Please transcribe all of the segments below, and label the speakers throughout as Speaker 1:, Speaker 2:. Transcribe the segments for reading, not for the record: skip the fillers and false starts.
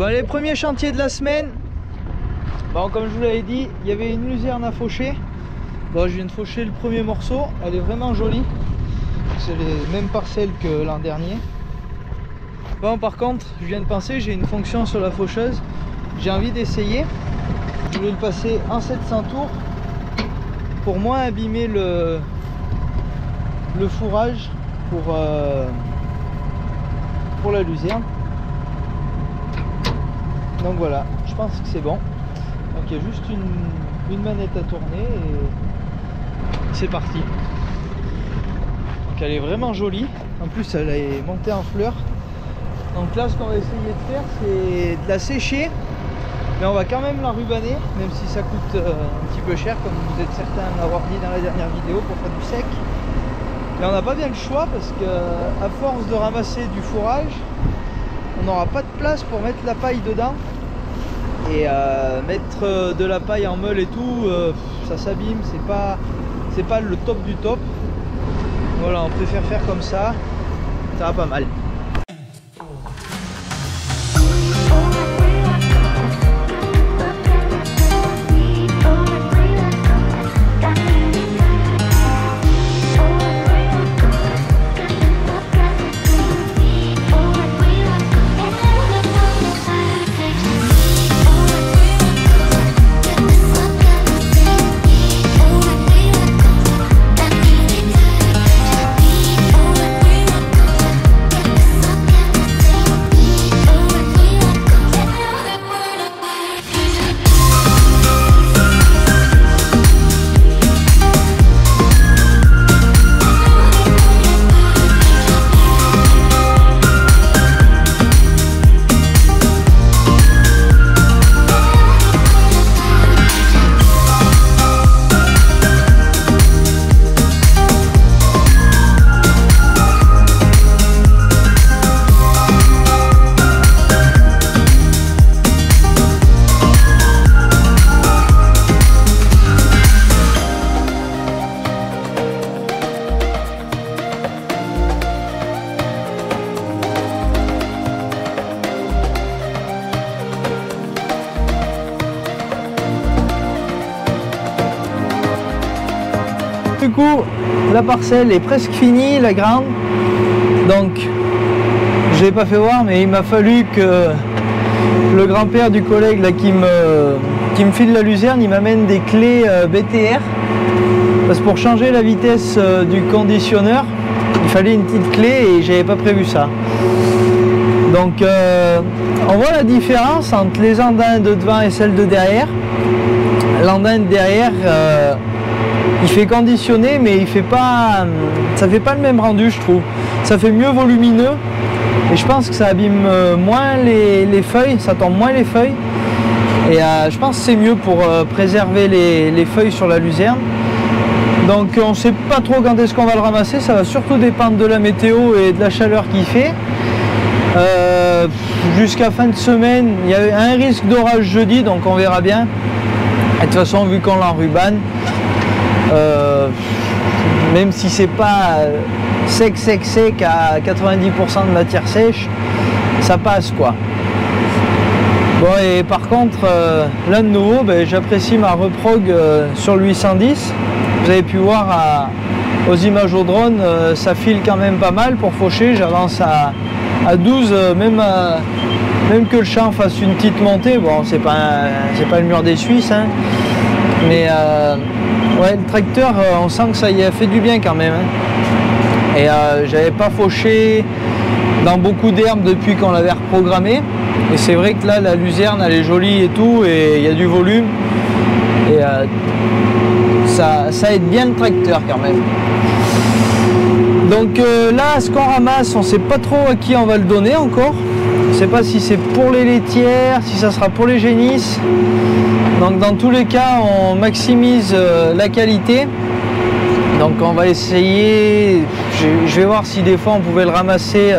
Speaker 1: Bon, les premiers chantiers de la semaine, bon, comme je vous l'avais dit, il y avait une luzerne à faucher. Bon, je viens de faucher le premier morceau, elle est vraiment jolie. C'est les mêmes parcelles que l'an dernier. Bon, par contre, je viens de penser, j'ai une fonction sur la faucheuse. J'ai envie d'essayer. Je voulais le passer en 700 tours pour moins abîmer le fourrage pour la luzerne. Donc voilà, je pense que c'est bon. Donc il y a juste une manette à tourner et c'est parti. Donc elle est vraiment jolie. En plus elle est montée en fleurs. Donc là ce qu'on va essayer de faire c'est de la sécher. Mais on va quand même la rubaner, même si ça coûte un petit peu cher, comme vous êtes certains de l'avoir dit dans la dernière vidéo, pour faire du sec. Mais on n'a pas bien le choix parce que à force de ramasser du fourrage, on n'aura pas de place pour mettre la paille dedans. Et mettre de la paille en meule et tout, ça s'abîme, c'est pas le top du top. Voilà, on préfère faire comme ça va pas mal. Du coup, la parcelle est presque finie, la grande. Donc, je l'ai pas fait voir, mais il m'a fallu que le grand-père du collègue là, qui me file la luzerne, il m'amène des clés BTR. Parce que pour changer la vitesse du conditionneur, il fallait une petite clé et j'avais pas prévu ça. Donc, on voit la différence entre les andins de devant et celles de derrière. L'andin de derrière, il fait conditionner, mais il fait pas, ça fait pas le même rendu, je trouve. Ça fait mieux volumineux et je pense que ça abîme moins les feuilles, ça tombe moins les feuilles. Et je pense que c'est mieux pour préserver les feuilles sur la luzerne. Donc on ne sait pas trop quand est-ce qu'on va le ramasser, ça va surtout dépendre de la météo et de la chaleur qu'il fait. Jusqu'à fin de semaine, il y a un risque d'orage jeudi, donc on verra bien. Et de toute façon, vu qu'on l'enrubane, même si c'est pas sec à 90% de matière sèche, ça passe quoi. Bon, et par contre là de nouveau j'apprécie ma reprog sur le 810. Vous avez pu voir aux images au drone, ça file quand même pas mal pour faucher. J'avance à 12, même que le champ fasse une petite montée. Bon, c'est pas le mur des Suisses, hein. Mais ouais, le tracteur, on sent que ça y a fait du bien quand même, hein. Et j'avais pas fauché dans beaucoup d'herbes depuis qu'on l'avait reprogrammé. Et c'est vrai que là, la luzerne, elle est jolie et tout, et il y a du volume. Et ça aide bien le tracteur quand même. Donc là, ce qu'on ramasse, on ne sait pas trop à qui on va le donner encore. On ne sait pas si c'est pour les laitières, si ça sera pour les génisses. Donc dans tous les cas, on maximise la qualité. Donc on va essayer, je vais voir si des fois on pouvait le ramasser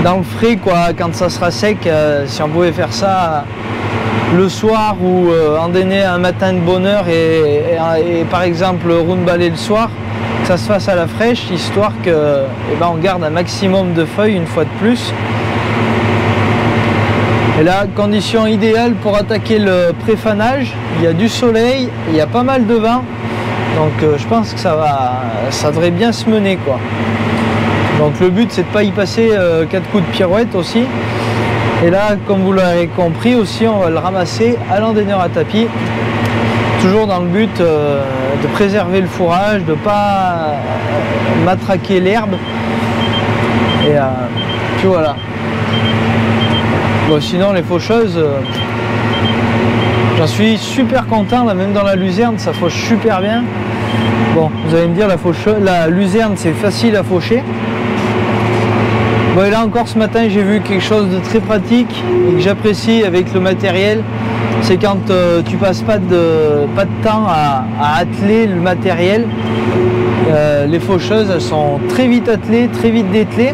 Speaker 1: dans le frais quoi, quand ça sera sec, si on pouvait faire ça le soir ou en dîner un matin de bonne heure et par exemple round balai le soir, que ça se fasse à la fraîche, histoire que on garde un maximum de feuilles une fois de plus. Et là, condition idéale pour attaquer le préfanage, il y a du soleil, il y a pas mal de vent, donc je pense que ça devrait bien se mener quoi. Donc le but c'est de ne pas y passer 4 coups de pirouette aussi. Et là, comme vous l'avez compris aussi, on va le ramasser à l'endaineur à tapis, toujours dans le but de préserver le fourrage, de ne pas matraquer l'herbe. Et puis voilà. Bon, sinon les faucheuses, j'en suis super content, là, même dans la luzerne, ça fauche super bien. Bon, vous allez me dire, la luzerne c'est facile à faucher. Bon, et là encore ce matin j'ai vu quelque chose de très pratique et que j'apprécie avec le matériel, c'est quand tu passes pas de temps à atteler le matériel. Les faucheuses elles sont très vite attelées, très vite dételées.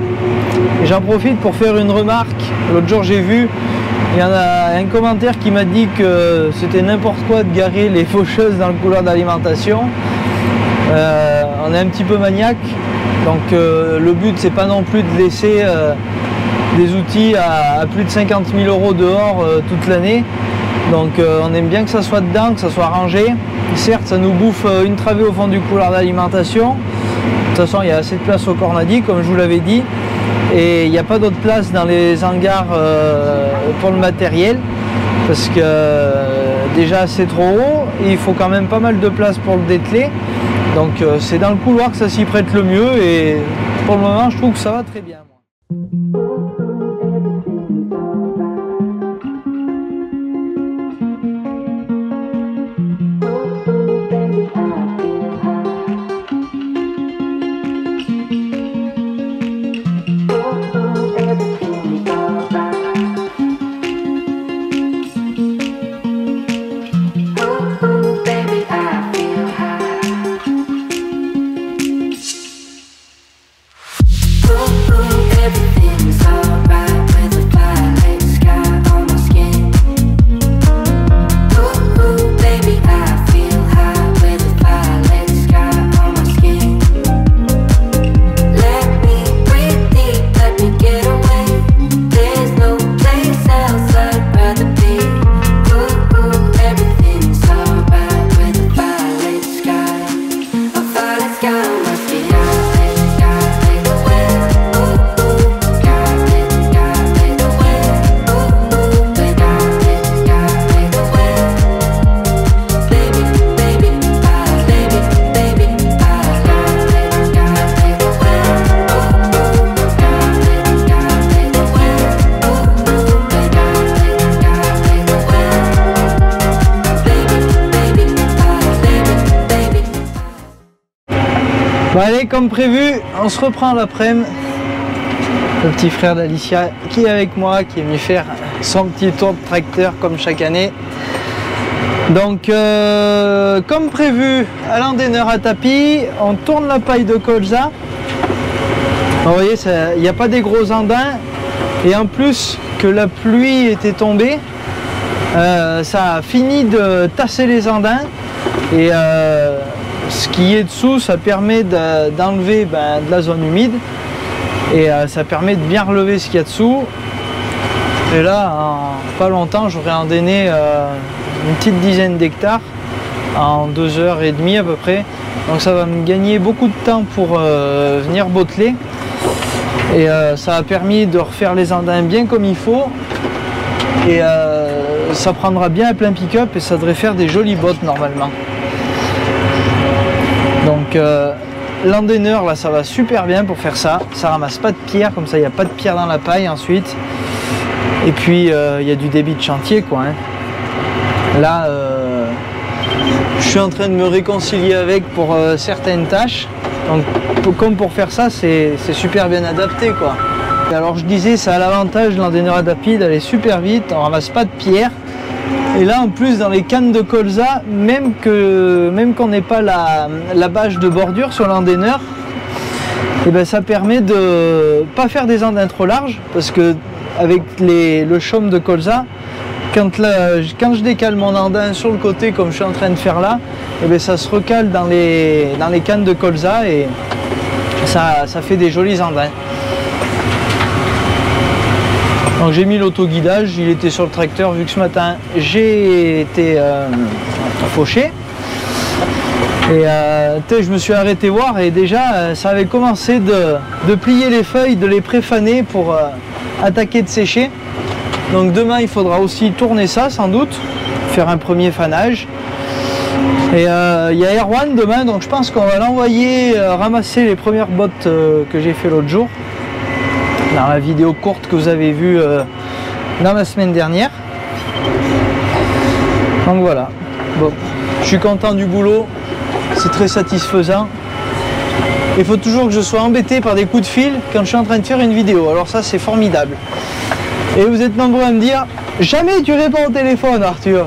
Speaker 1: Et j'en profite pour faire une remarque. L'autre jour j'ai vu, il y en a un commentaire qui m'a dit que c'était n'importe quoi de garer les faucheuses dans le couloir d'alimentation. On est un petit peu maniaque. Donc le but c'est pas non plus de laisser des outils à plus de 50 000 € dehors toute l'année. Donc on aime bien que ça soit dedans, que ça soit rangé. Certes ça nous bouffe une travée au fond du couloir d'alimentation. De toute façon il y a assez de place au cornadi comme je vous l'avais dit. Et il n'y a pas d'autre place dans les hangars pour le matériel. Parce que déjà c'est trop haut et il faut quand même pas mal de place pour le dételer. Donc c'est dans le couloir que ça s'y prête le mieux et pour le moment je trouve que ça va très bien. Bon allez, comme prévu, on se reprend l'après-midi. Le petit frère d'Alicia qui est avec moi, qui est venu faire son petit tour de tracteur comme chaque année. Donc comme prévu, à l'endaineur à tapis, on tourne la paille de colza. Vous voyez, il n'y a pas des gros andins. Et en plus que la pluie était tombée, ça a fini de tasser les andins. Et ce qui est dessous, ça permet d'enlever de la zone humide et ça permet de bien relever ce qu'il y a dessous. Et là, en pas longtemps, j'aurai endainé une petite dizaine d'hectares en 2h30 à peu près. Donc ça va me gagner beaucoup de temps pour venir botteler. Et ça a permis de refaire les andins bien comme il faut. Et ça prendra bien un plein pick-up et ça devrait faire des jolies bottes normalement. Donc l'endaineur là, ça va super bien pour faire ça. Ça ramasse pas de pierre, comme ça il n'y a pas de pierre dans la paille ensuite. Et puis il y a du débit de chantier quoi. Hein. Là, je suis en train de me réconcilier avec pour certaines tâches. Donc comme pour faire ça, c'est super bien adapté quoi. Alors je disais, ça a l'avantage de l'endaineur adapide, elle est super vite, on ramasse pas de pierre. Et là en plus dans les cannes de colza, même qu'on n'ait pas la bâche de bordure sur l'endaineur, et ben ça permet de pas faire des andins trop larges, parce que avec le chaume de colza, quand je décale mon andin sur le côté comme je suis en train de faire là, et ben ça se recale dans les cannes de colza et ça fait des jolis andins. Donc j'ai mis l'autoguidage, il était sur le tracteur vu que ce matin j'ai été fauché. Et je me suis arrêté voir et déjà ça avait commencé de plier les feuilles, de les préfaner pour attaquer de sécher. Donc demain il faudra aussi tourner ça sans doute, faire un premier fanage. Et il y a Erwan demain, donc je pense qu'on va l'envoyer ramasser les premières bottes que j'ai fait l'autre jour. Dans la vidéo courte que vous avez vue dans la semaine dernière. Donc voilà, bon, je suis content du boulot, c'est très satisfaisant. Il faut toujours que je sois embêté par des coups de fil quand je suis en train de faire une vidéo, alors ça c'est formidable. Et vous êtes nombreux à me dire, jamais tu réponds au téléphone Arthur.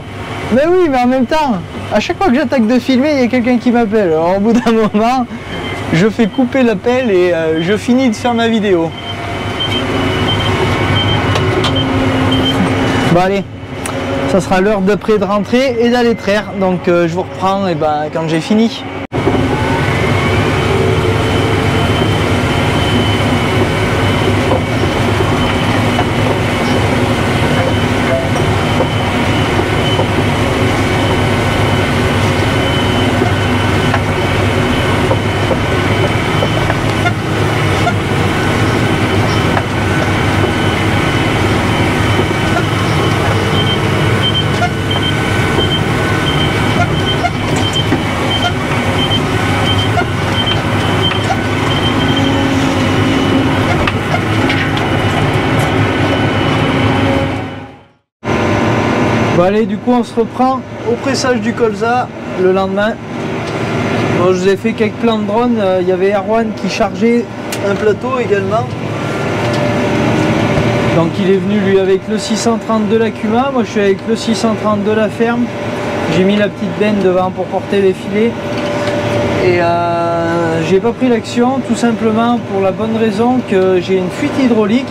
Speaker 1: Mais oui, mais en même temps, à chaque fois que j'attaque de filmer, il y a quelqu'un qui m'appelle. Alors au bout d'un moment, je fais couper l'appel et je finis de faire ma vidéo. Bon allez, ça sera l'heure d'après de rentrer et d'aller traire, donc je vous reprends quand j'ai fini. Bon allez, du coup on se reprend au pressage du colza le lendemain. Bon, je vous ai fait quelques plans de drone, il y avait Erwan qui chargeait un plateau également. Donc il est venu lui avec le 630 de la Cuma, moi je suis avec le 630 de la ferme. J'ai mis la petite benne devant pour porter les filets. Et j'ai pas pris l'action tout simplement pour la bonne raison que j'ai une fuite hydraulique.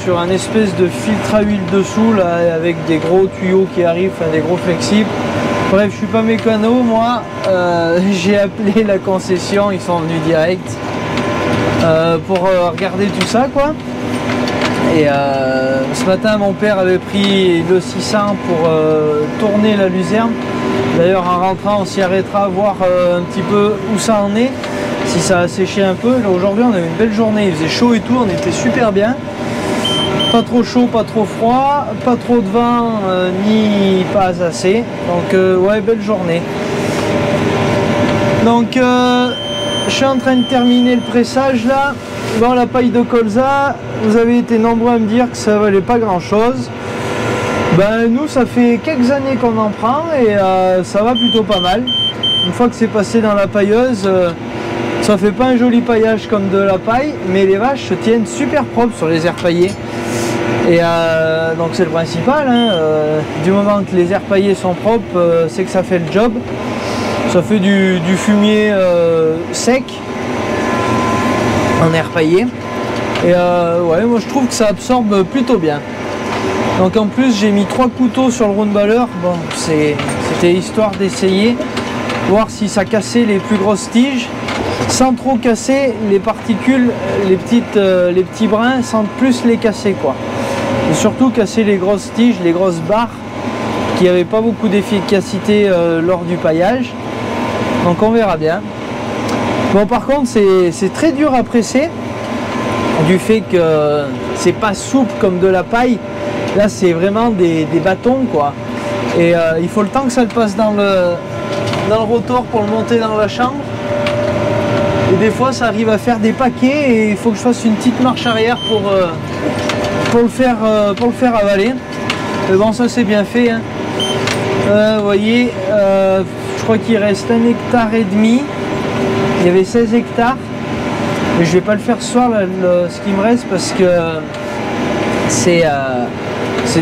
Speaker 1: Sur un espèce de filtre à huile dessous là, avec des gros tuyaux qui arrivent, enfin, des gros flexibles. Bref, je suis pas mécano moi, j'ai appelé la concession, ils sont venus direct pour regarder tout ça quoi. Et ce matin mon père avait pris le 600 pour tourner la luzerne. D'ailleurs en rentrant on s'y arrêtera voir un petit peu où ça en est, si ça a séché un peu. Aujourd'hui on avait une belle journée, il faisait chaud et tout, on était super bien. Pas trop chaud, pas trop froid, pas trop de vent, ni pas assez. Donc ouais, belle journée. Donc je suis en train de terminer le pressage là. Bon, la paille de colza, vous avez été nombreux à me dire que ça valait pas grand chose. Ben nous ça fait quelques années qu'on en prend et ça va plutôt pas mal. Une fois que c'est passé dans la pailleuse, ça fait pas un joli paillage comme de la paille, mais les vaches se tiennent super propres sur les aires paillées. Et donc c'est le principal, hein. Du moment que les aires paillées sont propres, c'est que ça fait le job. Ça fait du fumier sec en air paillé. Et ouais, moi je trouve que ça absorbe plutôt bien. Donc en plus j'ai mis 3 couteaux sur le roundballer. Bon, c'était histoire d'essayer. voir si ça cassait les plus grosses tiges, sans trop casser les particules, les petits brins, sans plus les casser quoi. Et surtout casser les grosses tiges, les grosses barres, qui n'avaient pas beaucoup d'efficacité lors du paillage. Donc on verra bien. Bon, par contre c'est très dur à presser, du fait que c'est pas souple comme de la paille. Là c'est vraiment des bâtons quoi. Et il faut le temps que ça le passe dans le rotor pour le monter dans la chambre. Et des fois ça arrive à faire des paquets et il faut que je fasse une petite marche arrière pour le faire avaler. Mais bon, ça c'est bien fait hein. Vous voyez, je crois qu'il reste 1,5 hectare. Il y avait 16 hectares. Mais je vais pas le faire ce soir ce qui me reste, parce que c'est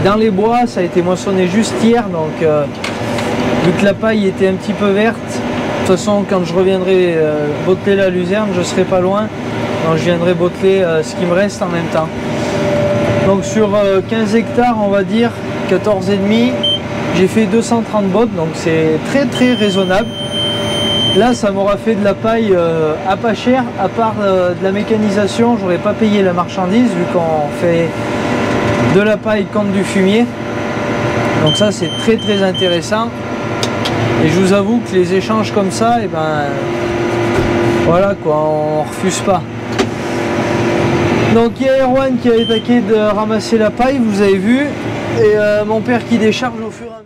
Speaker 1: dans les bois, ça a été moissonné juste hier, donc vu que la paille était un petit peu verte, de toute façon quand je reviendrai botteler la luzerne, je serai pas loin, donc je viendrai botteler ce qui me reste en même temps. Donc sur 15 hectares on va dire, 14,5, j'ai fait 230 bottes, donc c'est très raisonnable. Là ça m'aura fait de la paille à pas cher, à part de la mécanisation, j'aurais pas payé la marchandise vu qu'on fait de la paille contre du fumier. Donc ça c'est très intéressant. Et je vous avoue que les échanges comme ça, et ben voilà quoi, on refuse pas. Donc il y a Erwan qui a attaqué de ramasser la paille, vous avez vu, et mon père qui décharge au fur et à mesure.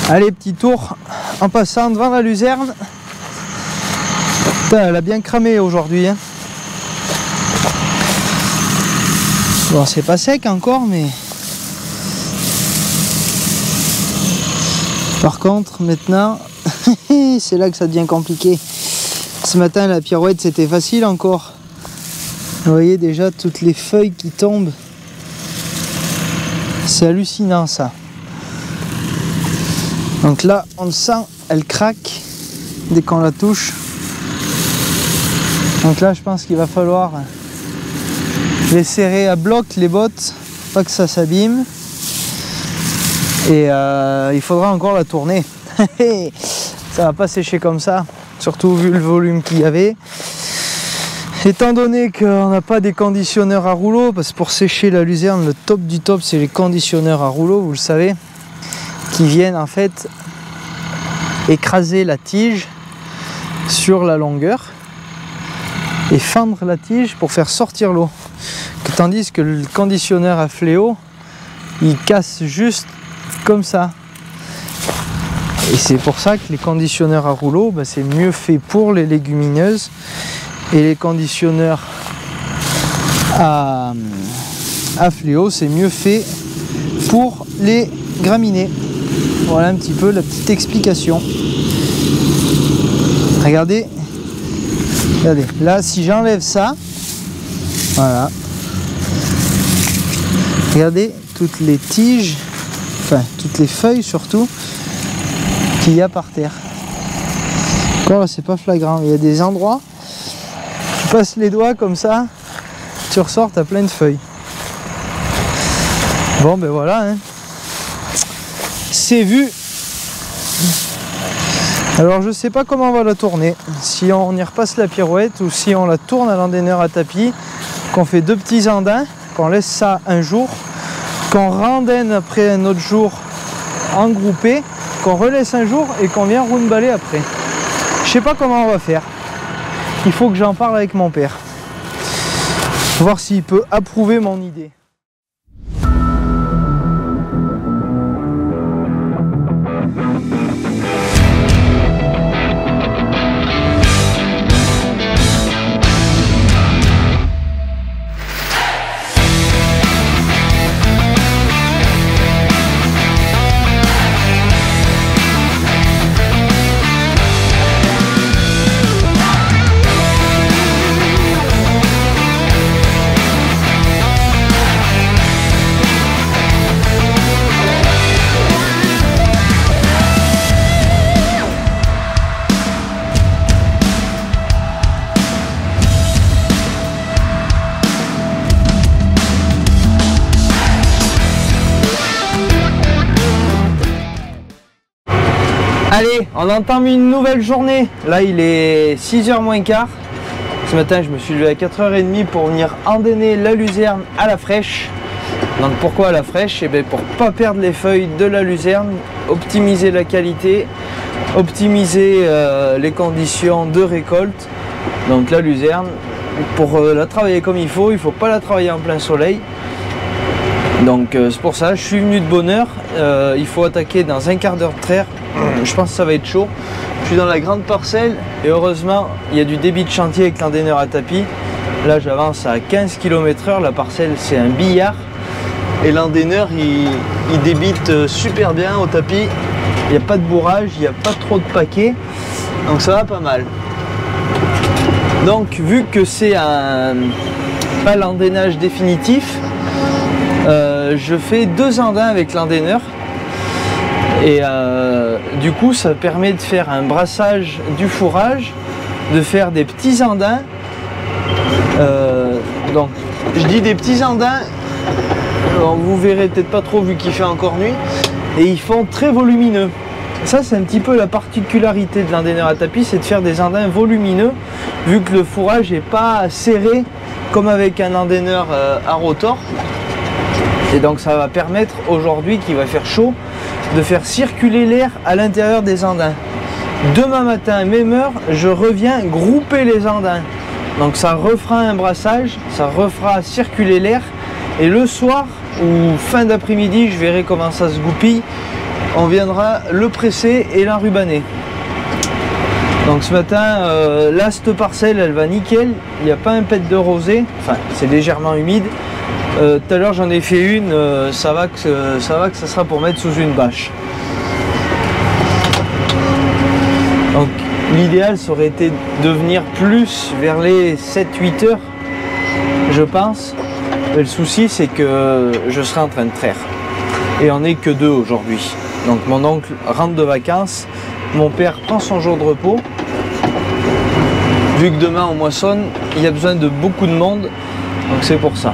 Speaker 1: Allez, petit tour en passant devant la luzerne. Putain, elle a bien cramé aujourd'hui hein. Bon, c'est pas sec encore, mais par contre maintenant c'est là que ça devient compliqué. Ce matin la pirouette c'était facile encore. Vous voyez déjà toutes les feuilles qui tombent. C'est hallucinant ça. Donc là, on le sent, elle craque dès qu'on la touche. Donc là, je pense qu'il va falloir les serrer à bloc, les bottes, pas que ça s'abîme. Et il faudra encore la tourner. Ça va pas sécher comme ça, surtout vu le volume qu'il y avait. Étant donné qu'on n'a pas des conditionneurs à rouleau, parce que pour sécher la luzerne, le top du top, c'est les conditionneurs à rouleau, vous le savez, qui viennent en fait écraser la tige sur la longueur et fendre la tige pour faire sortir l'eau. Tandis que le conditionneur à fléau, il casse juste comme ça. Et c'est pour ça que les conditionneurs à rouleau, ben, c'est mieux fait pour les légumineuses, et les conditionneurs à fléau, c'est mieux fait pour les graminées. Voilà un petit peu la petite explication. Regardez, regardez, là si j'enlève ça, voilà, regardez toutes les tiges, enfin toutes les feuilles surtout, qu'il y a par terre. Encore là c'est pas flagrant, il y a des endroits, tu passes les doigts comme ça, tu ressors, t'as plein de feuilles. Bon ben voilà hein. c'est vu. Alors je sais pas comment on va la tourner, si on y repasse la pirouette ou si on la tourne à l'endaineur à tapis, qu'on fait 2 petits andins, qu'on laisse ça un jour, qu'on rendaine après un autre jour en groupé, qu'on relaisse un jour et qu'on vient roundballer après. Je sais pas comment on va faire. Il faut que j'en parle avec mon père. Voir s'il peut approuver mon idée. Allez, on entame une nouvelle journée. Là, il est 6h moins quart. Ce matin, je me suis levé à 4h30 pour venir endainer la luzerne à la fraîche. Donc pourquoi à la fraîche? Eh bien, pour ne pas perdre les feuilles de la luzerne, optimiser la qualité, optimiser les conditions de récolte. Donc la luzerne, pour la travailler comme il faut pas la travailler en plein soleil. Donc c'est pour ça, je suis venu de bonne heure. Il faut attaquer dans un quart d'heure de traire. Je pense que ça va être chaud. Je suis dans la grande parcelle et heureusement il y a du débit de chantier avec l'endaineur à tapis. Là j'avance à 15 km/h, la parcelle c'est un billard et l'endaineur il débite super bien au tapis. Il n'y a pas de bourrage, il n'y a pas trop de paquets, donc ça va pas mal. Donc vu que c'est pas l'endainage définitif, je fais 2 andins avec l'endaineur. Et du coup ça permet de faire un brassage du fourrage, de faire des petits andins. Donc je dis des petits andins, vous verrez peut-être pas trop vu qu'il fait encore nuit, et ils font très volumineux. Ça c'est un petit peu la particularité de l'endaineur à tapis, c'est de faire des andins volumineux vu que le fourrage n'est pas serré comme avec un endaineur à rotor. Et donc ça va permettre aujourd'hui qu'il va faire chaud de faire circuler l'air à l'intérieur des andins. Demain matin, même heure, je reviens grouper les andins. Donc ça refera un brassage, ça refera circuler l'air. Et le soir ou fin d'après-midi, je verrai comment ça se goupille. On viendra le presser et l'enrubanner. Donc ce matin, là cette parcelle, elle va nickel. Il n'y a pas un pet de rosée. Enfin, c'est légèrement humide. Tout à l'heure j'en ai fait une, ça va que ça sera pour mettre sous une bâche. Donc l'idéal ça aurait été de venir plus vers les 7-8 heures, je pense. Mais le souci c'est que je serai en train de traire. Et on n'est que 2 aujourd'hui. Donc mon oncle rentre de vacances, mon père prend son jour de repos. Vu que demain on moissonne, il y a besoin de beaucoup de monde, donc c'est pour ça.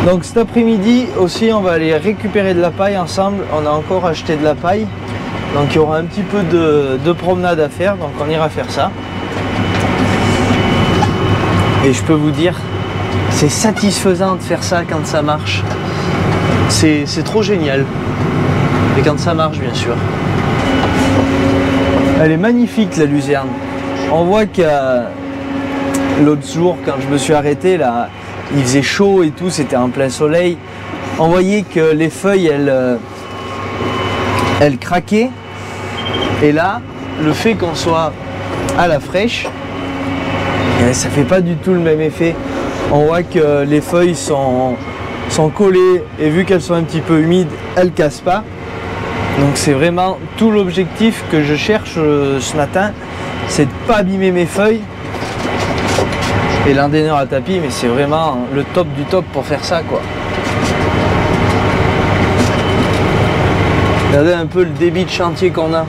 Speaker 1: Donc cet après-midi aussi on va aller récupérer de la paille ensemble, on a encore acheté de la paille. Donc il y aura un petit peu de promenade à faire, donc on ira faire ça. Et je peux vous dire, c'est satisfaisant de faire ça quand ça marche. C'est trop génial. Et quand ça marche bien sûr. Elle est magnifique la luzerne. On voit que l'autre jour quand je me suis arrêté là, il faisait chaud et tout, c'était en plein soleil. On voyait que les feuilles, elles craquaient. Et là, le fait qu'on soit à la fraîche, ça fait pas du tout le même effet. On voit que les feuilles sont collées et vu qu'elles sont un petit peu humides, elles cassent pas. Donc c'est vraiment tout l'objectif que je cherche ce matin, c'est de pas abîmer mes feuilles. Et l'endaineur à tapis, mais c'est vraiment le top du top pour faire ça quoi. Regardez un peu le débit de chantier qu'on a.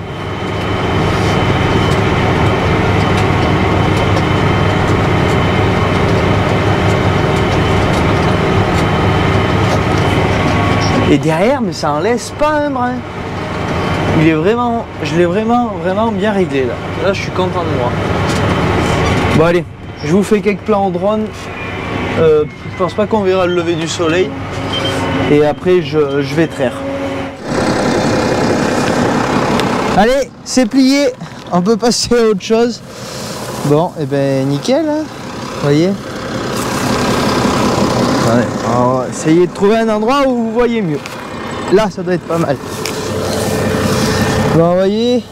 Speaker 1: Et derrière, mais ça en laisse pas un brin. Il est vraiment, je l'ai vraiment bien réglé là. Là, je suis content de moi. Bon allez, je vous fais quelques plans en drone. Je pense pas qu'on verra le lever du soleil. Et après, je vais traire. Allez, c'est plié. On peut passer à autre chose. Bon, et ben nickel, hein. Vous voyez. Ouais, on va essayer de trouver un endroit où vous voyez mieux. Là, ça doit être pas mal. Bon, vous voyez,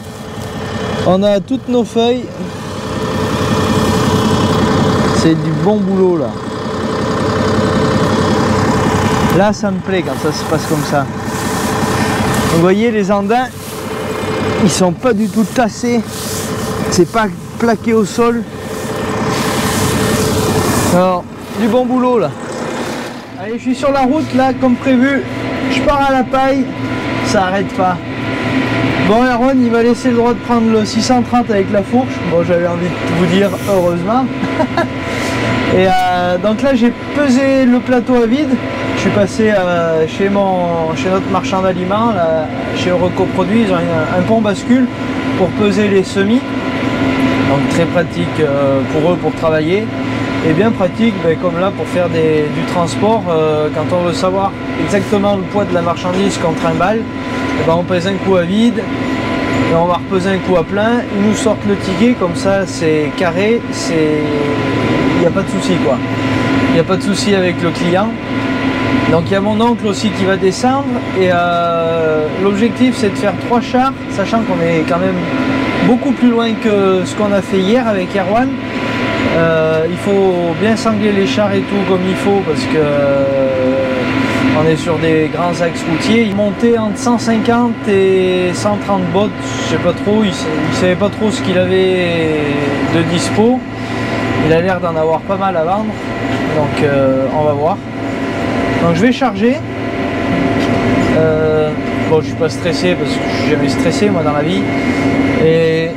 Speaker 1: on a toutes nos feuilles. C'est du bon boulot là. Là, ça me plaît quand ça se passe comme ça. Vous voyez, les andins, ils sont pas du tout tassés. C'est pas plaqué au sol. Alors, du bon boulot là. Allez, je suis sur la route là, comme prévu. Je pars à la paille. Ça arrête pas. Bon, Erwan, il m'a laissé le droit de prendre le 630 avec la fourche. Bon, j'avais envie de vous dire heureusement. Et donc là, j'ai pesé le plateau à vide. Je suis passé chez notre marchand d'aliments, chez Eurocoproduits. Ils ont un pont bascule pour peser les semis. Donc très pratique pour eux pour travailler. Et bien pratique, comme là, pour faire du transport. Quand on veut savoir exactement le poids de la marchandise qu'on trimballe, on pèse un coup à vide et on va repeser un coup à plein. Ils nous sortent le ticket, comme ça c'est carré, il n'y a pas de souci quoi. Il n'y a pas de souci avec le client. Donc il y a mon oncle aussi qui va descendre et l'objectif c'est de faire 3 chars, sachant qu'on est quand même beaucoup plus loin que ce qu'on a fait hier avec Erwan. Il faut bien sangler les chars et tout comme il faut parce que on est sur des grands axes routiers. Il montait entre 150 et 130 bottes, je sais pas trop, il savait pas trop ce qu'il avait de dispo. Il a l'air d'en avoir pas mal à vendre, donc on va voir. Donc je vais charger. Bon, je suis pas stressé parce que je suis jamais stressé moi dans la vie. Et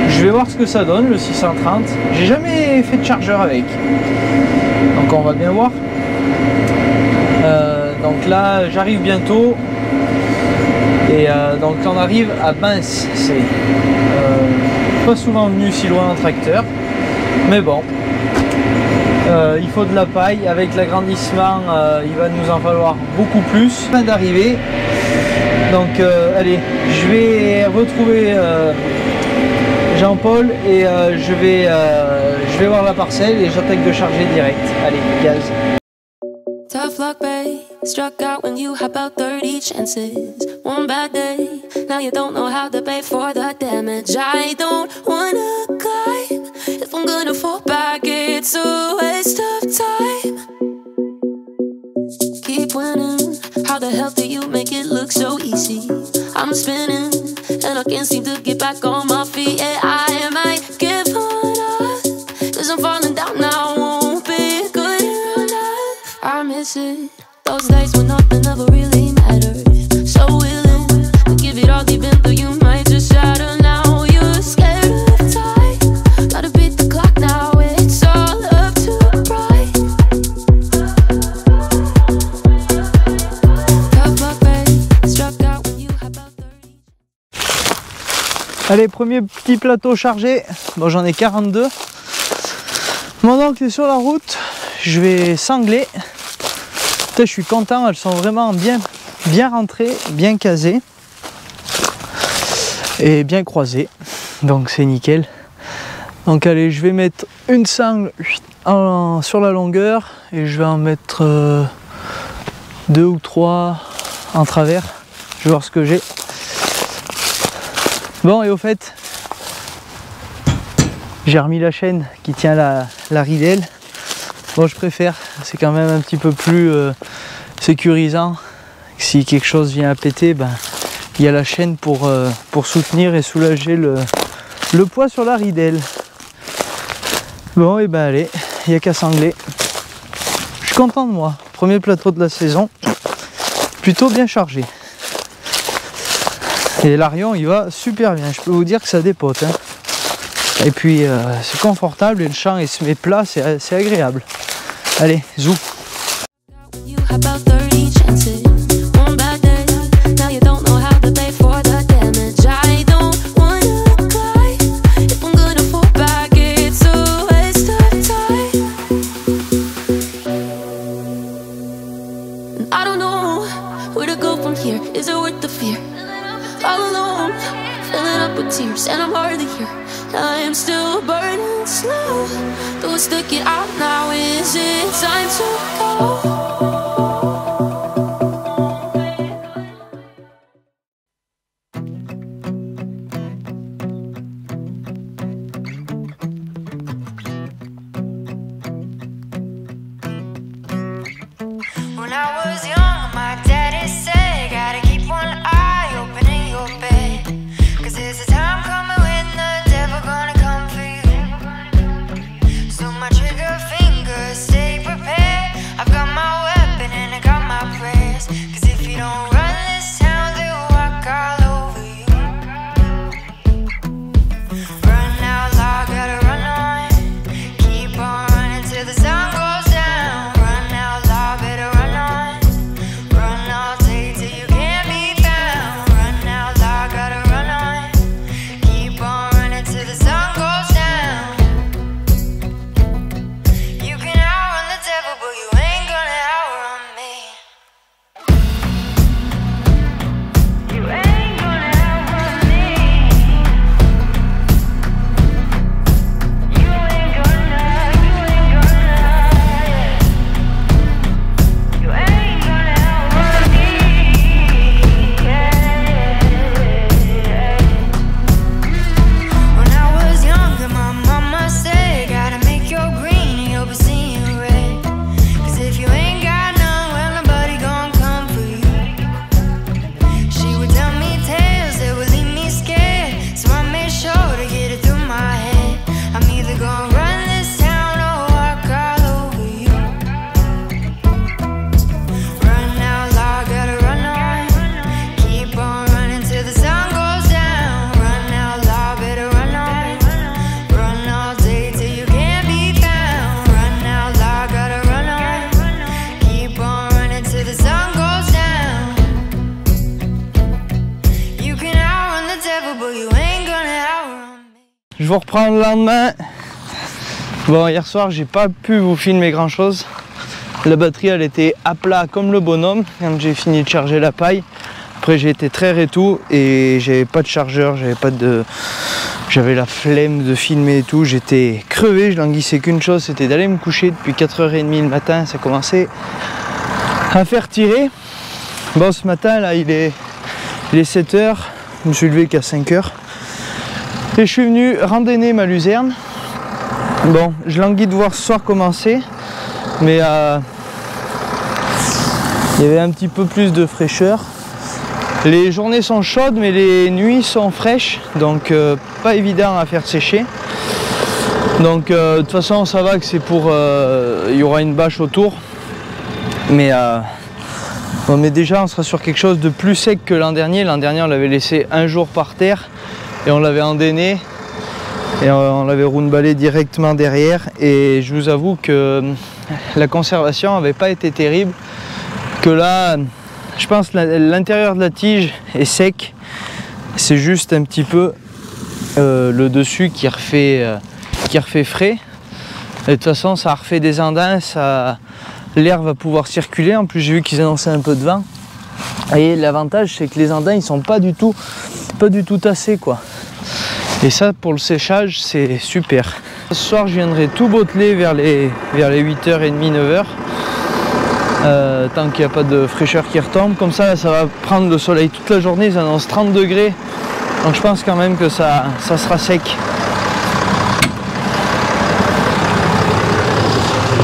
Speaker 1: je vais voir ce que ça donne le 630. J'ai jamais fait de chargeur avec. Donc on va bien voir. Donc là j'arrive bientôt. Et donc on arrive à Bince. C'est pas souvent venu si loin en tracteur. Mais bon. Il faut de la paille, avec l'agrandissement il va nous en falloir beaucoup plus. Fin d'arriver, donc allez, je vais retrouver Jean-Paul et je vais voir la parcelle et j'attaque de charger direct. Allez, gaz.
Speaker 2: Tough luck, babe. Struck out when you had about 30 chances. One bad day, now you don't know how to pay for the damage. I don't wanna climb. If I'm gonna fall back, it's a waste of time. Keep winning. How the hell do you make it look so easy? I'm spinning, and I can't seem to get back on my feet. Yeah, I might give up, 'cause I'm falling down now. Won't be good enough. I miss it. Those days when nothing ever really mattered. So willing to give it all deep into you might just shatter now. You're scared of time. Gotta beat the clock now. It's all up to pride. Tough luck, babe. Struck out when you had about 30.
Speaker 1: Allez, premier petit plateau chargé. Bon, j'en ai 42. Mon oncle est sur la route. Je vais sangler. Je suis content, elles sont vraiment bien rentrées, bien casées et bien croisées, donc c'est nickel. Donc allez, je vais mettre une sangle sur la longueur et je vais en mettre 2 ou 3 en travers. Je vais voir ce que j'ai. Bon, et au fait, j'ai remis la chaîne qui tient la ridelle. Bon, je préfère, c'est quand même un petit peu plus sécurisant. Si quelque chose vient à péter, ben, il y a la chaîne pour soutenir et soulager le poids sur la ridelle. Bon, et ben allez, il n'y a qu'à sangler. Je suis content de moi. Premier plateau de la saison, plutôt bien chargé. Et l'Arion, il va super bien. Je peux vous dire que ça dépote. Hein. Et puis, c'est confortable et le champ, il se met plat, c'est agréable. Allez, zou.
Speaker 2: You had about 30 chances. is it worth the fear? All alone, filling up with tears, and I'm hardly here. I am still burning slow, though it's sticking out now. Is it time to go?
Speaker 3: When I was young, my daddy said, gotta keep one eye open in your bed, 'cause there's a time coming when the devil gonna come for you. So my trigger finger, stay prepared. I've got my weapon and I got my prayers, 'cause if you don't run this town, they'll walk all over you. Run out loud, gotta run on. Keep on running till the sun goes down. Run out loud, better run on. Run all day till you can't be found. Run out loud, gotta run on. Keep on running till the sun goes down. You can outrun the devil, but you ain't gonna outrun me. You ain't gonna outrun me. You ain't gonna, you ain't gonna outrun me. When I was younger, my mama said, gotta make your green and you'll be seeing red. 'Cause if you ain't got none, well, nobody gon' come for you. She would tell me tales that would leave me scared, so I made sure to get it through my head. I'm either gonna run this town or walk all over you. Run out loud, gotta run on. Keep on running till the sun goes down. Run out loud, better run on. Run all day till you can't be found. Run out loud, gotta run on. Keep on running till the sun goes down. You can outrun the devil, but you ain't gonna outrun me.
Speaker 1: Je vous reprends le lendemain. Bon, hier soir, j'ai pas pu vous filmer grand chose. La batterie, elle était à plat comme le bonhomme quand j'ai fini de charger la paille. Après, j'ai été traire et tout, et j'avais pas de chargeur, j'avais la flemme de filmer et tout. J'étais crevé, je languissais qu'une chose, c'était d'aller me coucher. Depuis 4h30 le matin, ça commençait à faire tirer. Bon, ce matin, là, il est 7h. Je me suis levé qu'à 5h. Et je suis venu randonner ma luzerne. Bon, je languis de voir ce soir commencer, mais il y avait un petit peu plus de fraîcheur. Les journées sont chaudes, mais les nuits sont fraîches, donc pas évident à faire sécher. Donc de toute façon, ça va que c'est pour... il y aura une bâche autour, mais bon, mais déjà on sera sur quelque chose de plus sec que l'an dernier. L'an dernier, on l'avait laissé un jour par terre et on l'avait endainé et on l'avait roundballé directement derrière. Et je vous avoue que la conservation n'avait pas été terrible. Que là, je pense que l'intérieur de la tige est sec. C'est juste un petit peu le dessus qui refait frais. Et de toute façon, ça a refait des andins, l'air va pouvoir circuler. En plus, j'ai vu qu'ils annonçaient un peu de vent. Et l'avantage, c'est que les andins, ils sont pas du tout tassés, quoi. Et ça, pour le séchage, c'est super. Ce soir, je viendrai tout botteler vers les 8h30, 9h. Tant qu'il n'y a pas de fraîcheur qui retombe. Comme ça, ça va prendre le soleil toute la journée. Ils annoncent 30 degrés. Donc je pense quand même que ça sera sec.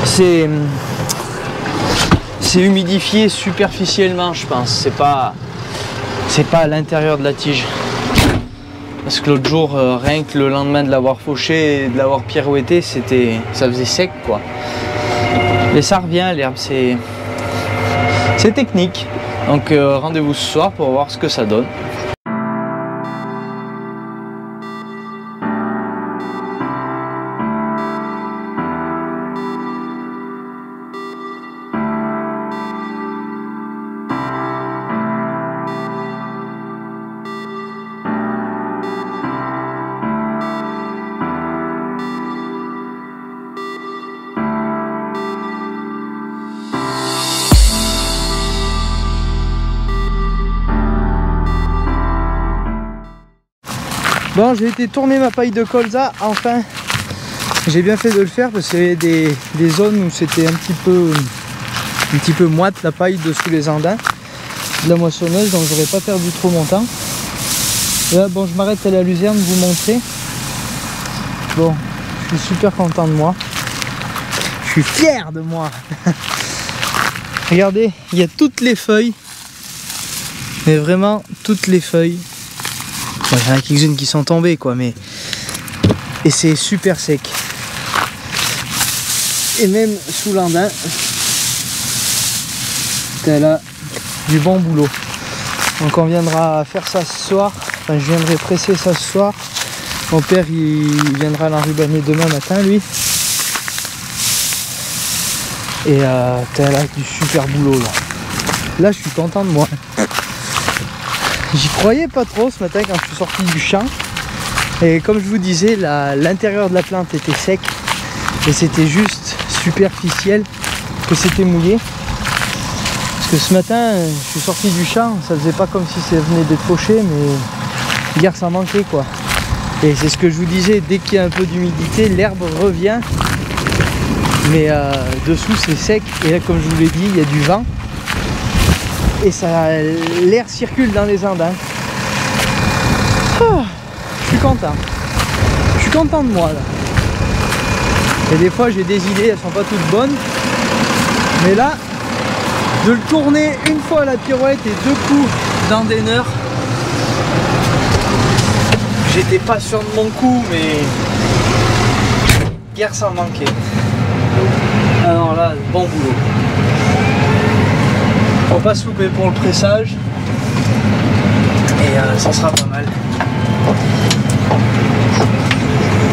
Speaker 1: C'est humidifié superficiellement, je pense. C'est pas à l'intérieur de la tige. Parce que l'autre jour, rien que le lendemain de l'avoir fauché et de l'avoir pirouetté, ça faisait sec, quoi. Mais ça revient, l'herbe, c'est technique. Donc rendez-vous ce soir pour voir ce que ça donne. Bon, j'ai été tourner ma paille de colza, enfin. J'ai bien fait de le faire parce qu'il y avait des zones où c'était un petit peu moite la paille dessous les andins de la moissonneuse, donc j'aurais pas perdu trop mon temps. Et là, bon, je m'arrête à la luzerne vous montrer. Bon, je suis super content de moi. Je suis fier de moi. Regardez, il y a toutes les feuilles. Mais vraiment toutes les feuilles. Bon, il y en a quelques-unes qui sont tombées quoi, mais. Et c'est super sec. Et même sous l'andin, t'as là du bon boulot. Donc on viendra faire ça ce soir. Enfin, je viendrai presser ça ce soir. Mon père il viendra l'enrubanner demain matin lui. Et t'as là du super boulot là. Là je suis content de moi. J'y croyais pas trop ce matin quand je suis sorti du champ. Et comme je vous disais, l'intérieur de la plante était sec. Et c'était juste superficiel que c'était mouillé. Parce que ce matin, je suis sorti du champ, ça faisait pas comme si ça venait d'être fauché, mais hier ça manquait quoi. Et c'est ce que je vous disais, dès qu'il y a un peu d'humidité, l'herbe revient. Mais dessous c'est sec. Et là comme je vous l'ai dit, il y a du vent. Et l'air circule dans les andins. Je suis content. Je suis content de moi là. Et des fois j'ai des idées, elles sont pas toutes bonnes. Mais là, de le tourner une fois à la pirouette et 2 coups d'andaineur. J'étais pas sûr de mon coup, mais guère sans manquer. Alors là, bon boulot. Faut pas se louper pour le pressage. Et ça sera pas mal.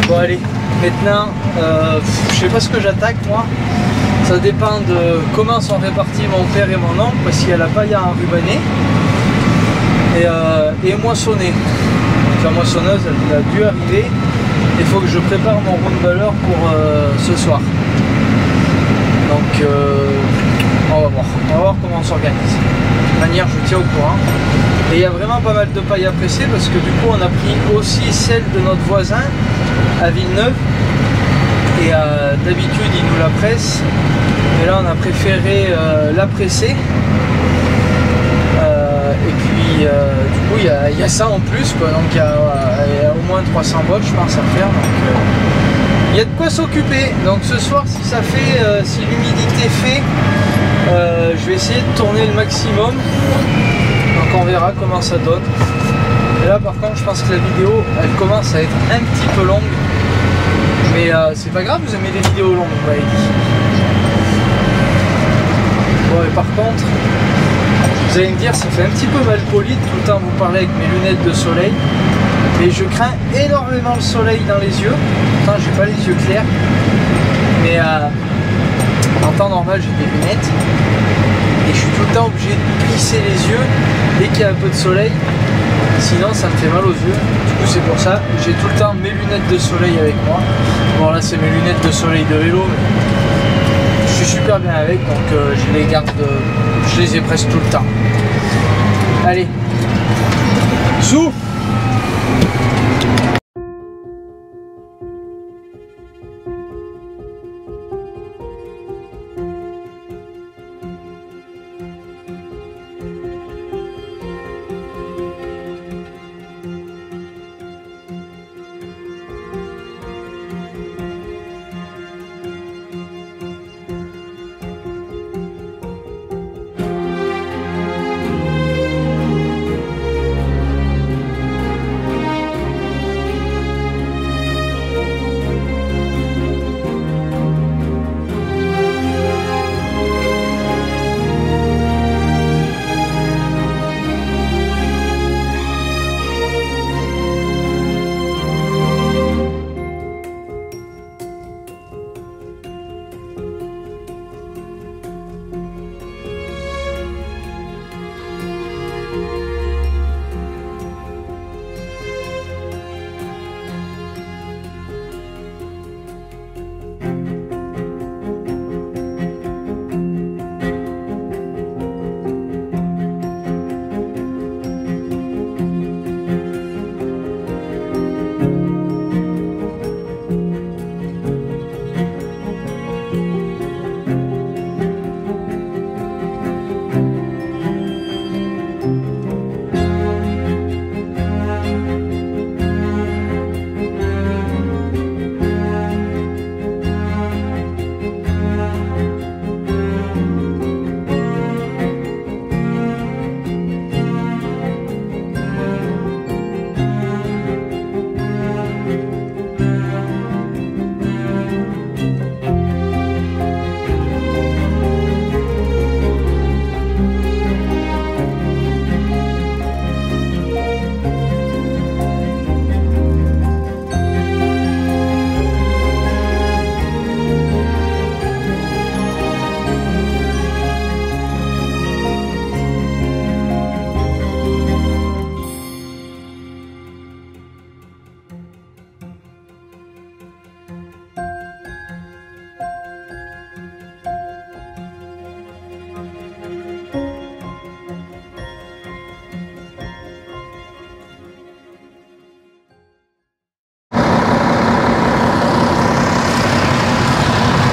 Speaker 1: Bon allez, maintenant, je sais pas ce que j'attaque moi. Ça dépend de comment sont répartis mon père et mon oncle, parce qu'il y a la paille à enrubanner et moissonner. La moissonneuse elle a dû arriver. Il faut que je prépare mon round baller pour ce soir. Donc on va voir comment on s'organise. De toute manière je tiens au courant. Et il y a vraiment pas mal de paille à presser parce que du coup on a pris aussi celle de notre voisin à Villeneuve. Et d'habitude il nous la presse. Et là on a préféré la presser. Et puis du coup il y a ça en plus quoi. Donc il y a au moins 300 watts je pense à faire. Donc il y a de quoi s'occuper. Donc ce soir si ça fait, si l'humidité fait, je vais essayer de tourner le maximum. Donc on verra comment ça donne. Et là par contre je pense que la vidéo elle commence à être un petit peu longue. Mais c'est pas grave, vous aimez les vidéos longues, vous m'avez dit. Bon et par contre, vous allez me dire ça fait un petit peu mal poli de tout le temps vous parler avec mes lunettes de soleil. Mais je crains énormément le soleil dans les yeux. Pourtant j'ai pas les yeux clairs. Mais en temps normal j'ai des lunettes. Et je suis tout le temps obligé de plisser les yeux dès qu'il y a un peu de soleil. Sinon ça me fait mal aux yeux. Du coup c'est pour ça j'ai tout le temps mes lunettes de soleil avec moi. Bon là c'est mes lunettes de soleil de vélo. Mais je suis super bien avec donc je les garde, je les ai presque tout le temps. Allez. Zou.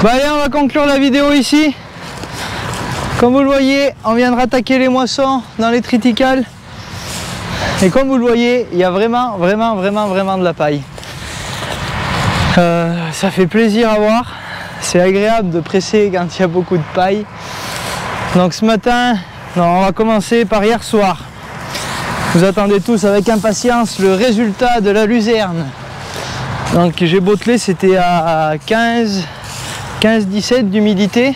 Speaker 1: Bah allez, on va conclure la vidéo ici. Comme vous le voyez, on vient de rattaquer les moissons dans les triticales. Et comme vous le voyez, il y a vraiment de la paille. Ça fait plaisir à voir. C'est agréable de presser quand il y a beaucoup de paille. Donc ce matin, on va commencer par hier soir. Vous attendez tous avec impatience le résultat de la luzerne. Donc j'ai bottelé, c'était à 15-17 d'humidité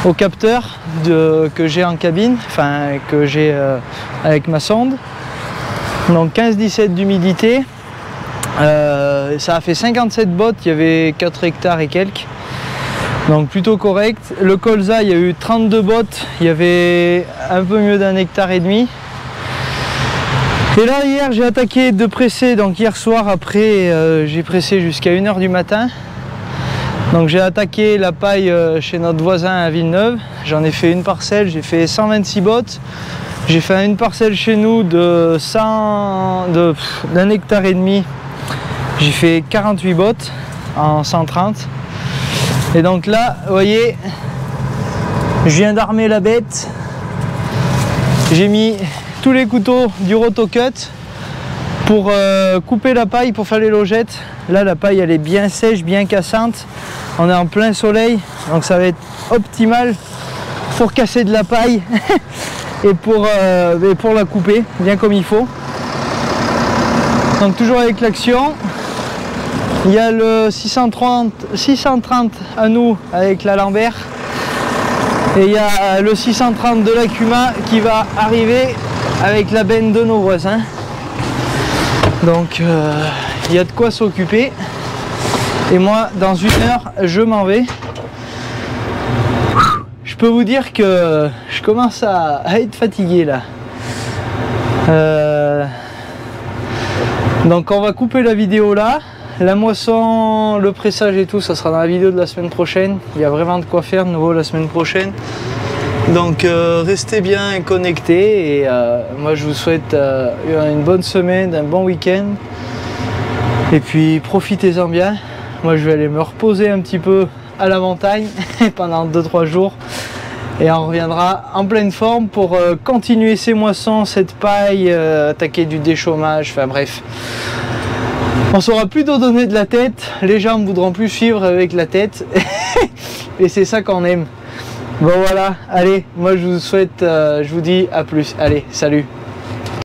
Speaker 1: au capteur que j'ai en cabine, enfin que j'ai avec ma sonde. Donc 15-17 d'humidité. Ça a fait 57 bottes, il y avait 4 hectares et quelques. Donc plutôt correct. Le colza, il y a eu 32 bottes, il y avait un peu mieux d'1,5 hectare. Et là hier j'ai attaqué de presser, donc hier soir après j'ai pressé jusqu'à 1 h du matin. Donc j'ai attaqué la paille chez notre voisin à Villeneuve. J'en ai fait une parcelle, j'ai fait 126 bottes. J'ai fait une parcelle chez nous de d'1,5 hectare. J'ai fait 48 bottes en 130. Et donc là, vous voyez, je viens d'armer la bête. J'ai mis tous les couteaux du Rotocut pour couper la paille, pour faire les logettes. Là, la paille, elle est bien sèche, bien cassante. On est en plein soleil, donc ça va être optimal pour casser de la paille et pour la couper, bien comme il faut. Donc toujours avec l'action. Il y a le 630 à nous avec la Lambert. Et il y a le 630 de l'Akuma qui va arriver avec la benne de nos voisins. Donc il y a de quoi s'occuper. Et moi, dans 1 heure, je m'en vais. Je peux vous dire que je commence à être fatigué là. Donc on va couper la vidéo là. La moisson, le pressage et tout, ça sera dans la vidéo de la semaine prochaine. Il y a vraiment de quoi faire de nouveau la semaine prochaine. Donc restez bien connectés et moi je vous souhaite une bonne semaine, un bon week-end. Et puis profitez-en bien. Moi je vais aller me reposer un petit peu à la montagne pendant 2-3 jours. Et on reviendra en pleine forme pour continuer ces moissons, cette paille, attaquer du déchômage, enfin bref. On saura plutôt donner de la tête, les gens ne voudront plus suivre avec la tête. Et c'est ça qu'on aime. Bon voilà, allez, moi je vous souhaite, je vous dis à plus. Allez, salut.